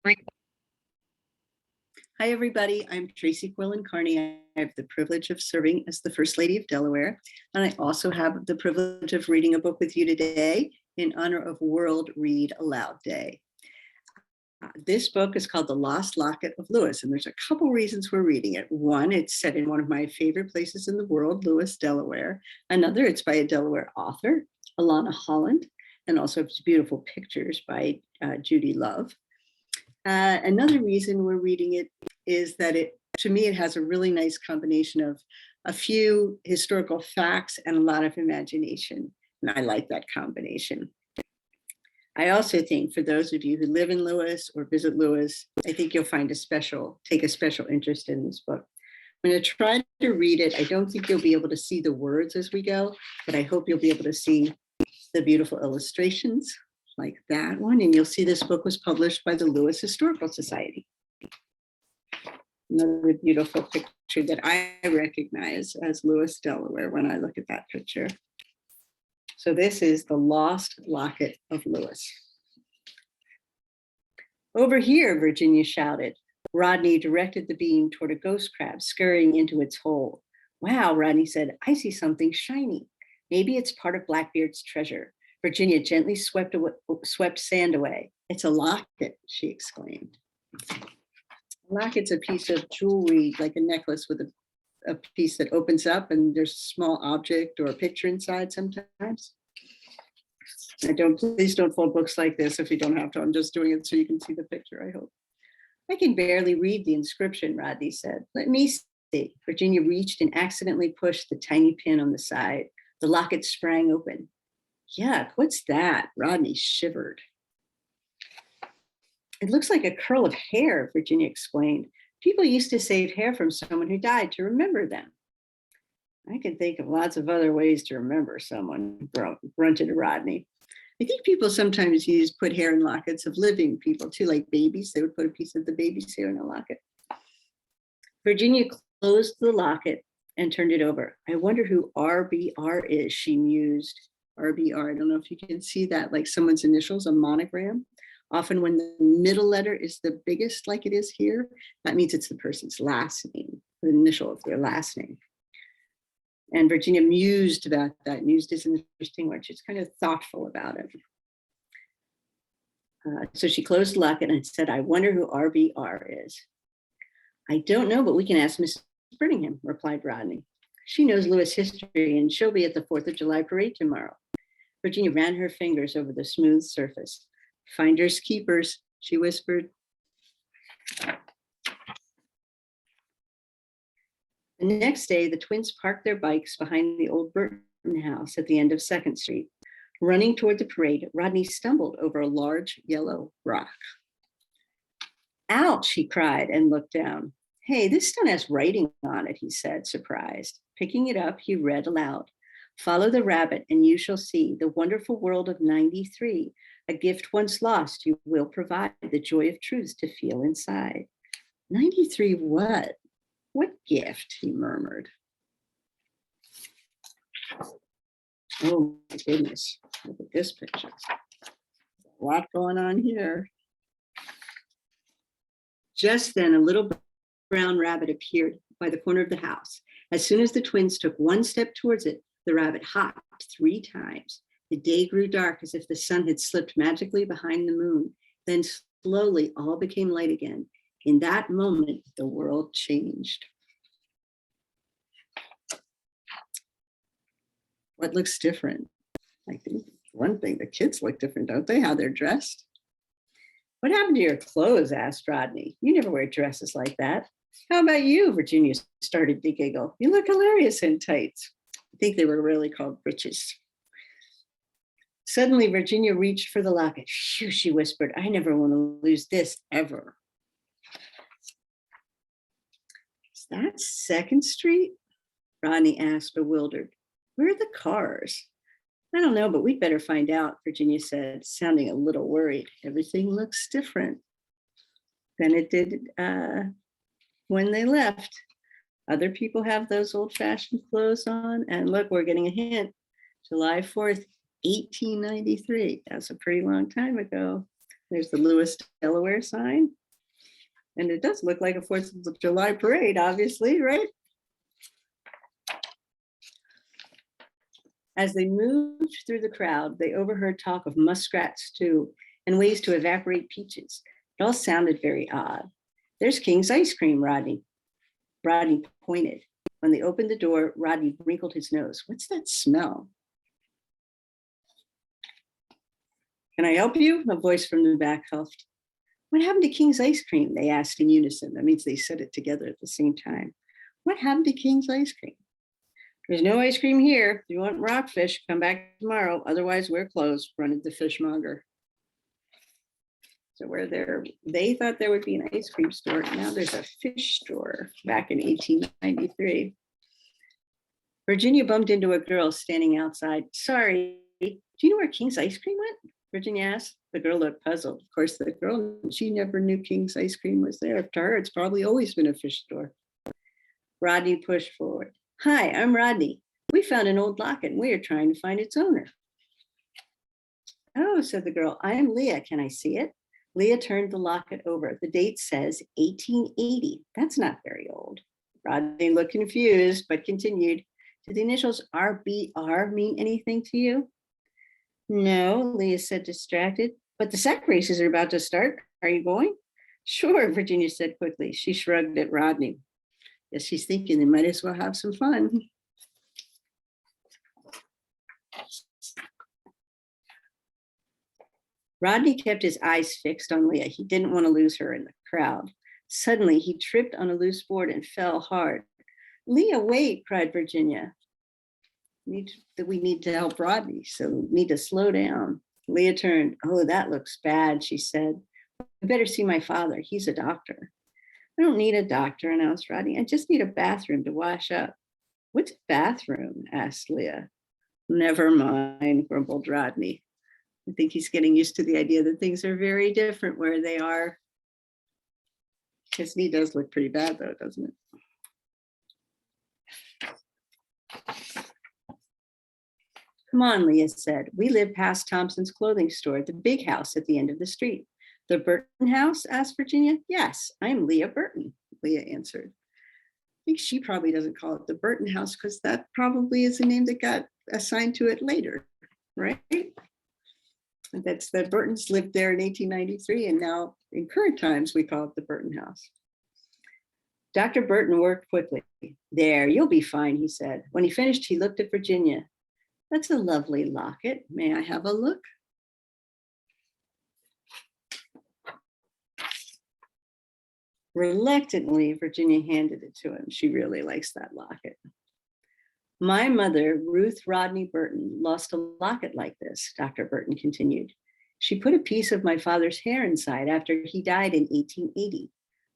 Hi, everybody. I'm Tracey Quillen Carney. I have the privilege of serving as the First Lady of Delaware, and I also have the privilege of reading a book with you today in honor of World Read Aloud Day. This book is called The Lost Locket of Lewes, and there's a couple reasons we're reading it. One, it's set in one of my favorite places in the world, Lewes, Delaware. Another, it's by a Delaware author, Alana Holland, and also it's beautiful pictures by Judy Love. Another reason we're reading it is that to me, it has a really nice combination of a few historical facts and a lot of imagination. And I like that combination. I also think for those of you who live in Lewes or visit Lewes, I think you'll take a special interest in this book. I'm going to try to read it. I don't think you'll be able to see the words as we go, but I hope you'll be able to see the beautiful illustrations like that one. And you'll see this book was published by the Lewes Historical Society. Another beautiful picture that I recognize as Lewes, Delaware, when I look at that picture. So this is the Lost Locket of Lewes. Over here, Virginia shouted. Rodney directed the beam toward a ghost crab scurrying into its hole. Wow, Rodney said, I see something shiny. Maybe it's part of Blackbeard's treasure. Virginia gently swept sand away. It's a locket, she exclaimed. A locket's a piece of jewelry, like a necklace with a piece that opens up and there's a small object or a picture inside sometimes. Please don't fold books like this if you don't have to. I'm just doing it so you can see the picture, I hope. I can barely read the inscription, Rodney said. Let me see. Virginia reached and accidentally pushed the tiny pin on the side. The locket sprang open. Yuck, what's that? Rodney shivered. It looks like a curl of hair, Virginia explained. People used to save hair from someone who died to remember them. I can think of lots of other ways to remember someone, grunted Rodney. I think people sometimes put hair in lockets of living people too, like babies. They would put a piece of the baby's hair in a locket. Virginia closed the locket and turned it over. I wonder who RBR is, she mused. RBR, I don't know if you can see that, like someone's initials, a monogram. Often when the middle letter is the biggest, like it is here, that means it's the person's last name, the initial of their last name. And Virginia mused about that. Mused is an interesting word. She's kind of thoughtful about it. So she closed the locket and said, I wonder who RBR is. I don't know, but we can ask Mrs. Brittingham, replied Rodney. She knows Lewes history and she'll be at the 4th of July parade tomorrow. Virginia ran her fingers over the smooth surface. Finders keepers, she whispered. The next day, the twins parked their bikes behind the old Burton house at the end of 2nd Street. Running toward the parade, Rodney stumbled over a large yellow rock. Ouch, he cried and looked down. Hey, this stone has writing on it, he said, surprised. Picking it up, he read aloud. Follow the rabbit and you shall see the wonderful world of 93. A gift once lost, you will provide the joy of truth to feel inside. 93 what? What gift, he murmured. Oh my goodness, look at this picture. A lot going on here. Just then, a little brown rabbit appeared by the corner of the house. As soon as the twins took one step towards it, the rabbit hopped 3 times. The day grew dark as if the sun had slipped magically behind the moon. Then slowly all became light again. In that moment, the world changed. What looks different? I think one thing, the kids look different, don't they? How they're dressed. What happened to your clothes? Asked Rodney. You never wear dresses like that. How about you? Virginia started to giggle. You look hilarious in tights. I think they were really called breeches. Suddenly, Virginia reached for the locket. Phew, she whispered. I never want to lose this ever. Is that 2nd Street? Rodney asked, bewildered. Where are the cars? I don't know, but we'd better find out, Virginia said, sounding a little worried. Everything looks different than it did when they left. Other people have those old-fashioned clothes on. And look, we're getting a hint. July 4th, 1893. That's a pretty long time ago. There's the Lewes, Delaware sign. And it does look like a 4th of July parade, obviously, right? As they moved through the crowd, they overheard talk of muskrat stew and ways to evaporate peaches. It all sounded very odd. There's King's ice cream, Rodney. Rodney pointed. When they opened the door, Rodney wrinkled his nose. What's that smell? Can I help you? A voice from the back huffed. What happened to King's ice cream? They asked in unison. That means they said it together at the same time. What happened to King's ice cream? There's no ice cream here. If you want rockfish, come back tomorrow. Otherwise, we're closed, grunted the fishmonger. So where they thought there would be an ice cream store. Now there's a fish store back in 1893. Virginia bumped into a girl standing outside. Sorry, do you know where King's ice cream went? Virginia asked. The girl looked puzzled. Of course, the girl, she never knew King's ice cream was there. To her, it's probably always been a fish store. Rodney pushed forward. Hi, I'm Rodney. We found an old locket and we are trying to find its owner. Oh, said the girl, I am Leah. Can I see it? Leah turned the locket over. The date says 1880. That's not very old. Rodney looked confused, but continued. Do the initials RBR mean anything to you? No, Leah said, distracted. But the sack races are about to start. Are you going? Sure, Virginia said quickly. She shrugged at Rodney. Yes, she's thinking they might as well have some fun. Rodney kept his eyes fixed on Leah. He didn't want to lose her in the crowd. Suddenly, he tripped on a loose board and fell hard. Leah, wait, cried Virginia. We need to help Rodney, so we need to slow down. Leah turned. Oh, that looks bad, she said. I better see my father. He's a doctor. I don't need a doctor, announced Rodney. I just need a bathroom to wash up. What's a bathroom? Asked Leah. Never mind, grumbled Rodney. I think he's getting used to the idea that things are very different where they are. His knee does look pretty bad though, doesn't it? Come on, Leah said. We live past Thompson's clothing store, the big house at the end of the street. The Burton house? Asked Virginia. Yes, I'm Leah Burton, Leah answered. I think she probably doesn't call it the Burton house because that probably is a name that got assigned to it later, right? That's the Burtons lived there in 1893, and now in current times, we call it the Burton house. Dr. Burton worked quickly. There, you'll be fine, he said. When he finished, he looked at Virginia. That's a lovely locket. May I have a look? Reluctantly, Virginia handed it to him. She really likes that locket. My mother, Ruth Rodney Burton, lost a locket like this, Dr. Burton continued. She put a piece of my father's hair inside after he died in 1880.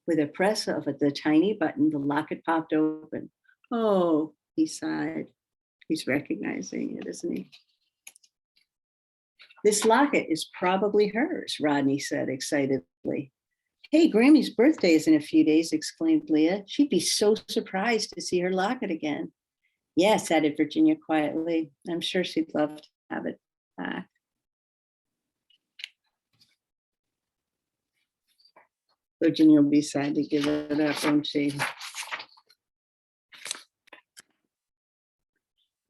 With a press of the tiny button, the locket popped open. Oh, he sighed. He's recognizing it, isn't he? This locket is probably hers, Rodney said excitedly. Hey, Grammy's birthday is in a few days, exclaimed Leah. She'd be so surprised to see her locket again. Yes, added Virginia quietly. I'm sure she'd love to have it back. Virginia will be sad to give it up, won't she?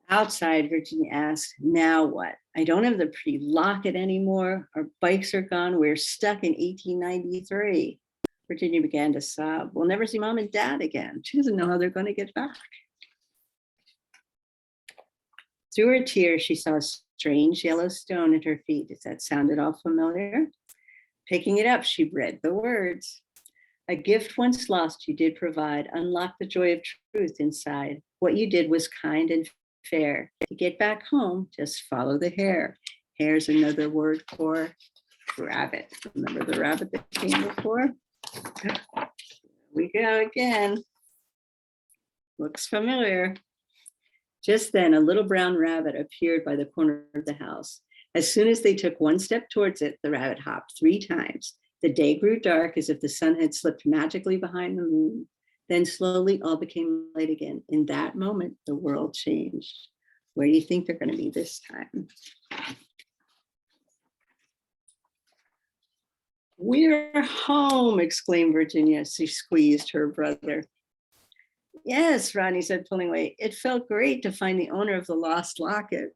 Outside, Virginia asked, now what? I don't have the pretty locket anymore. Our bikes are gone. We're stuck in 1893. Virginia began to sob. We'll never see Mom and Dad again. She doesn't know how they're going to get back. Through her tears, she saw a strange yellow stone at her feet. Does that sound at all familiar? Picking it up, she read the words. A gift once lost you did provide, unlock the joy of truth inside. What you did was kind and fair. To get back home, just follow the hare. Hare's another word for rabbit. Remember the rabbit that came before? Here we go again. Looks familiar. Just then, a little brown rabbit appeared by the corner of the house. As soon as they took one step towards it, the rabbit hopped 3 times. The day grew dark as if the sun had slipped magically behind the moon. Then slowly all became light again. In that moment, the world changed. Where do you think they're going to be this time? We're home, exclaimed Virginia as she squeezed her brother. Yes, Rodney said, pulling away. It felt great to find the owner of the lost locket.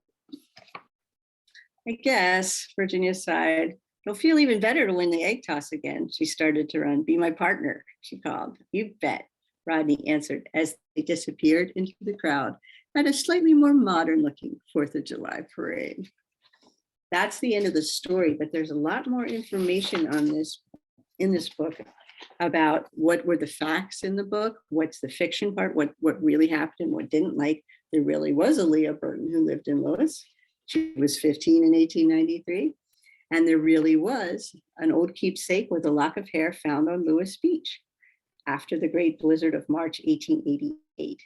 I guess, Virginia sighed. It'll feel even better to win the egg toss again. She started to run. Be my partner, she called. You bet, Rodney answered as they disappeared into the crowd at a slightly more modern looking 4th of July parade. That's the end of the story, but there's a lot more information on this in this book about what were the facts in the book, what's the fiction part, what really happened, what didn't. Like, there really was a Leah Burton who lived in Lewes. She was 15 in 1893. And there really was an old keepsake with a lock of hair found on Lewes Beach after the great blizzard of March 1888.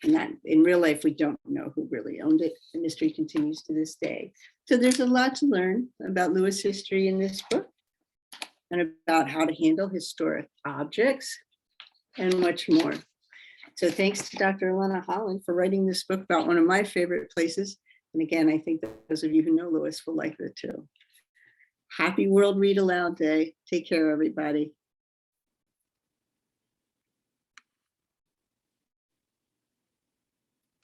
And that in real life, we don't know who really owned it. The mystery continues to this day. So there's a lot to learn about Lewes history in this book and about how to handle historic objects and much more. So thanks to Dr. Alana Holland for writing this book about one of my favorite places. And again, I think that those of you who know Lewes will like it too. Happy World Read Aloud Day. Take care, everybody.